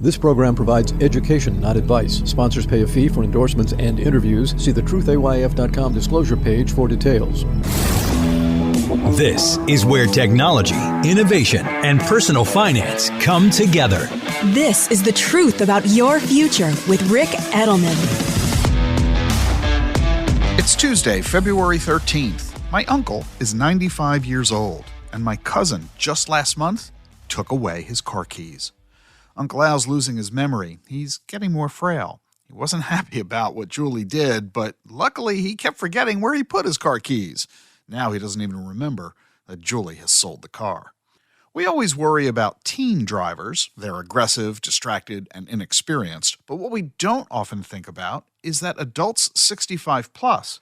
This program provides education, not advice. Sponsors pay a fee for endorsements and interviews. See the truthayf.com disclosure page for details. This is where technology, innovation, and personal finance come together. This is the truth about your future with Rick Edelman. It's Tuesday, February 13th. My uncle is 95 years old, and my cousin, just last month, took away his car keys. Uncle Al's losing his memory. He's getting more frail. He wasn't happy about what Julie did, but luckily he kept forgetting where he put his car keys. Now he doesn't even remember that Julie has sold the car. We always worry about teen drivers. They're aggressive, distracted, and inexperienced. But what we don't often think about is that adults 65 plus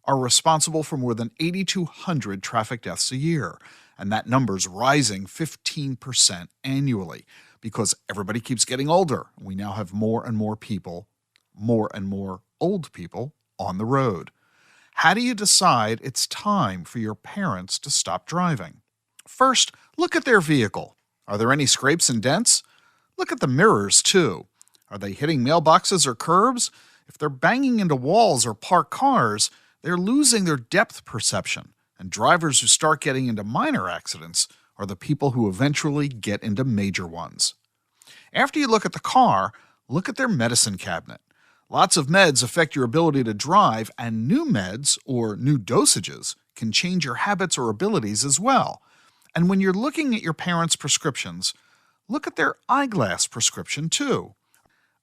are responsible for more than 8,200 traffic deaths a year. And that number's rising 15% annually because everybody keeps getting older. We now have more and more old people on the road. How do you decide it's time for your parents to stop driving? First, look at their vehicle. Are there any scrapes and dents? Look at the mirrors, too. Are they hitting mailboxes or curbs? If they're banging into walls or parked cars, they're losing their depth perception. And drivers who start getting into minor accidents are the people who eventually get into major ones. After you look at the car, look at their medicine cabinet. Lots of meds affect your ability to drive, and new meds, or new dosages, can change your habits or abilities as well. And when you're looking at your parents' prescriptions, look at their eyeglass prescription too.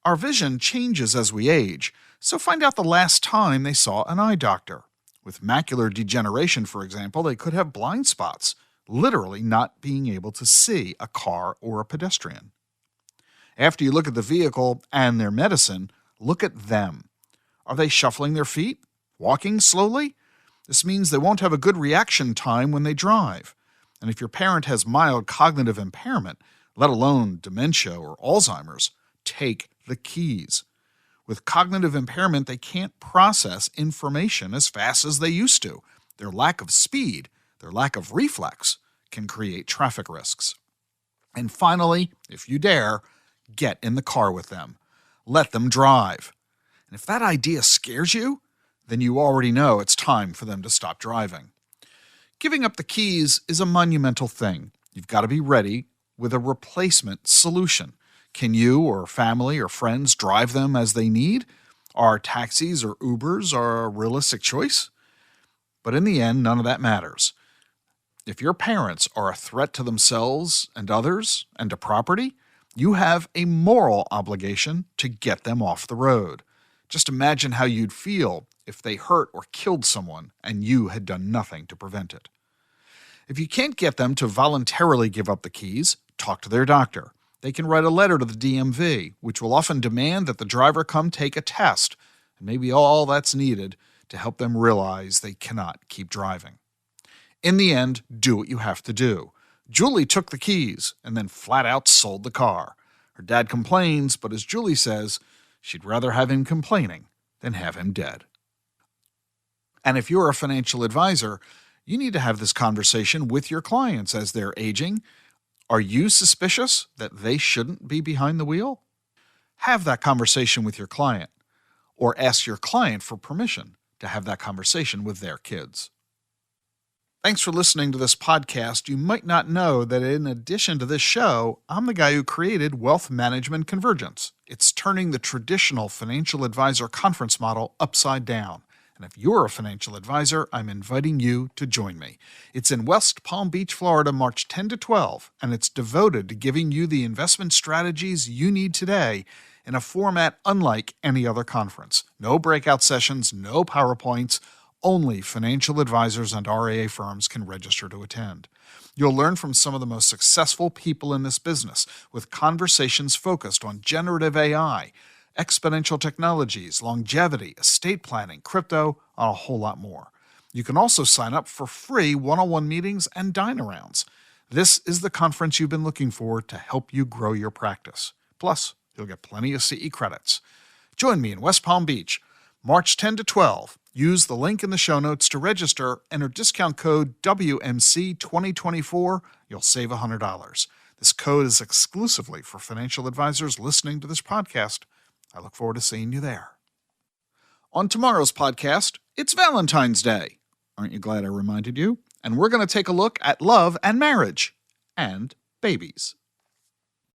Our vision changes as we age, so find out the last time they saw an eye doctor. With macular degeneration, for example, they could have blind spots, literally not being able to see a car or a pedestrian. After you look at the vehicle and their medicine, look at them. Are they shuffling their feet? Walking slowly? This means they won't have a good reaction time when they drive. And if your parent has mild cognitive impairment, let alone dementia or Alzheimer's, take the keys. With cognitive impairment, they can't process information as fast as they used to. Their lack of speed, their lack of reflex, can create traffic risks. And finally, if you dare, get in the car with them. Let them drive. And if that idea scares you, then you already know it's time for them to stop driving. Giving up the keys is a monumental thing. You've got to be ready with a replacement solution. Can you or family or friends drive them as they need? Are taxis or Ubers a realistic choice? But in the end, none of that matters. If your parents are a threat to themselves and others and to property, you have a moral obligation to get them off the road. Just imagine how you'd feel if they hurt or killed someone and you had done nothing to prevent it. If you can't get them to voluntarily give up the keys, talk to their doctor. They can write a letter to the DMV, which will often demand that the driver come take a test, and maybe all that's needed to help them realize they cannot keep driving. In the end, do what you have to do. Julie took the keys and then flat out sold the car. Her dad complains, but as Julie says, she'd rather have him complaining than have him dead. And if you're a financial advisor, you need to have this conversation with your clients as they're aging. Are you suspicious that they shouldn't be behind the wheel? Have that conversation with your client, or ask your client for permission to have that conversation with their kids. Thanks for listening to this podcast. You might not know that in addition to this show, I'm the guy who created Wealth Management Convergence. It's turning the traditional financial advisor conference model upside down. And if you're a financial advisor, I'm inviting you to join me. It's in West Palm Beach, Florida, March 10 to 12, and it's devoted to giving you the investment strategies you need today in a format unlike any other conference. No breakout sessions, no PowerPoints. Only financial advisors and RIA firms can register to attend. You'll learn from some of the most successful people in this business with conversations focused on generative AI, exponential technologies, longevity, estate planning, crypto, and a whole lot more. You can also sign up for free one-on-one meetings and dine-arounds. This is the conference you've been looking for to help you grow your practice. Plus, you'll get plenty of CE credits. Join me in West Palm Beach, March 10 to 12. Use the link in the show notes to register. Enter discount code WMC2024. You'll save $100. This code is exclusively for financial advisors listening to this podcast. I look forward to seeing you there. On tomorrow's podcast, it's Valentine's Day. Aren't you glad I reminded you? And we're going to take a look at love and marriage and babies.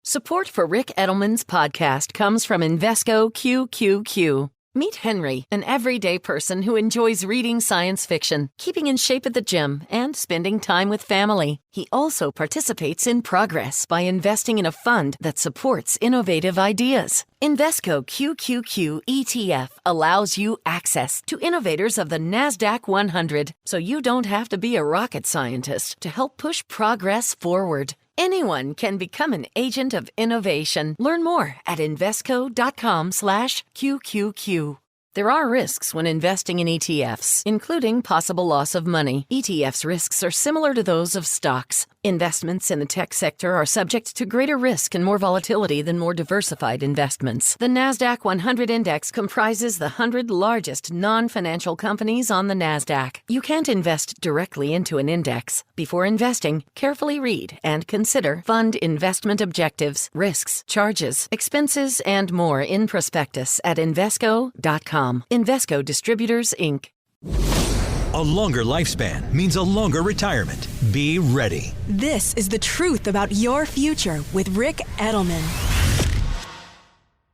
Support for Rick Edelman's podcast comes from Invesco QQQ. Meet Henry, an everyday person who enjoys reading science fiction, keeping in shape at the gym, and spending time with family. He also participates in progress by investing in a fund that supports innovative ideas. Invesco QQQ ETF allows you access to innovators of the NASDAQ 100, so you don't have to be a rocket scientist to help push progress forward. Anyone can become an agent of innovation. Learn more at Invesco.com/QQQ. There are risks when investing in ETFs, including possible loss of money. ETFs' risks are similar to those of stocks. Investments in the tech sector are subject to greater risk and more volatility than more diversified investments. The NASDAQ 100 Index comprises the 100 largest non-financial companies on the NASDAQ. You can't invest directly into an index. Before investing, carefully read and consider fund investment objectives, risks, charges, expenses, and more in prospectus at Invesco.com. Invesco Distributors, Inc. A longer lifespan means a longer retirement. Be ready. This is the truth about your future with Rick Edelman.